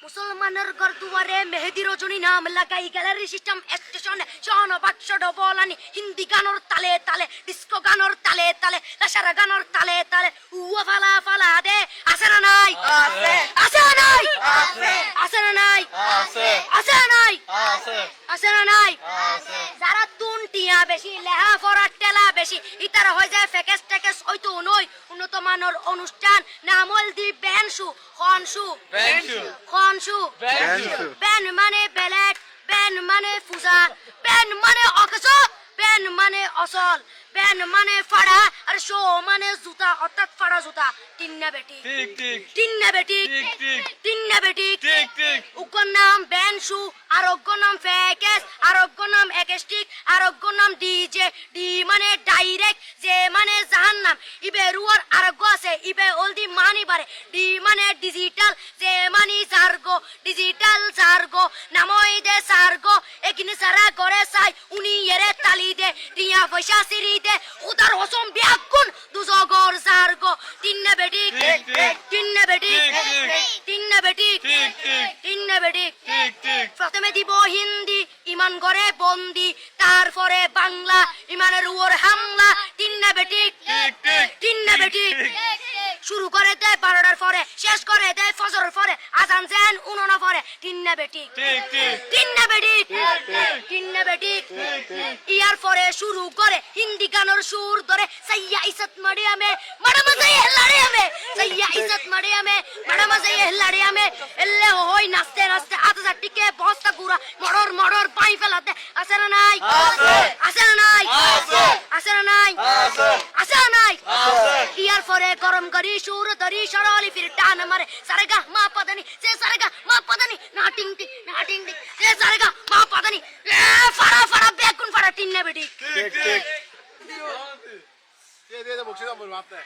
মুসলমানের গরদুয়ারে মেহেদি রজনী নাম লাগাই গ্যালারি সিস্টেম স্টেশনে শনবাক্স ডবলানি হিন্দি গানোর তালে তালে ডিস্কো গানোর তালে তালে লাসারা গানোর তালে তালে উয়া ফালা ফালা দে আছে না নাই আছে আছে না নাই আছে আছে না নাই আছে আছে না নাই আছে আছে না নাই আছে যারা তুনটিয়া বেশি লেহা ফরা টেলা বেশি ইতারা হয়ে যায় ফেকেস টেকেস হয়তো নয় উন্নত মানের অনুষ্ঠান নামল দি বেনশু খনশু খনশু বেন মানে বেলেট বেন মানে ফুজা বেন মানে অকস বেন মানে অসল বেন মানে ফাড়া আর শো মানে জুতা অর্থাৎ ফাড়া জুতা তিন্না বেটি ঠিক ঠিক তিন্না বেটি ঠিক ঠিক তিন্না বেটি ঠিক ঠিক উগ্র নাম বেনশু আরোগ্য নাম ফেকেস আরোগ্য নাম একেস্টিক আরোগ্য নাম ডিজে ডি মানে ডাইরেক্ট যে মানে জাহান্নাম ইবে রুয়ার আরোগ্য আছে ইবে অলদি মানি বারে ডি মানে ডিজিটাল যে মানি সার্গো ডিজিটাল সার্গো নামই দে সার্গো একিনি সারা করে সাই উনি এরে তালি দে টিয়া পয়সা সিরি দে উদার হসম বিয়াকুন দুজগর সার্গো তিন্না বেটি ঠিক ঠিক তিন্না বেটি ঠিক ঠিক তিন্না বেটি ঠিক ঠিক তিন্না বেটি ঠিক ঠিক প্রথমে দিব হিন্দি ইমান করে বন্দি তারপরে বাংলা ইমানের উপর হামলা তিন্না বেটি ঠিক ঠিক তিন্না বেটি শুরু করে দেয় 12টার পরে শেষ করে দেয় ফজরের পরে আজান যেন উননা পরে তিন্না বেটি ঠিক ঠিক তিন্না বেটি ঠিক ঠিক তিন্না বেটি ঠিক ঠিক ইয়ার পরে শুরু করে হিন্দি গানের সুর ধরে সাইয়া ইজ্জত মারিয়ামে ম্যাডাম যাই হেলাড়িয়ামে সাইয়া ইজ্জত মারিয়ামে ম্যাডাম যাই হেলাড়িয়ামে এলে হই নাচতে নাচতে আধা টিকে বস্তা গুড়া মড়র মড়র পাই ফেলাতে আছে না নাই আছে আছে না নাই আছে আছে না নাই আছে আছে না নাই আছে ইয়ার পরে গরম করি সুর ধরি সরলি ফির টান মারে সারেগা মা পদানি সে সারেগা মা পদানি না টিং টিং না টিং টিং সে সারেগা মা পদানি ফাড়া ফাড়া বেগুন ফাড়া টিন্না বেটি ঠিক ঠিক দিয়ে দিয়ে বকশিশ বলবো আপনি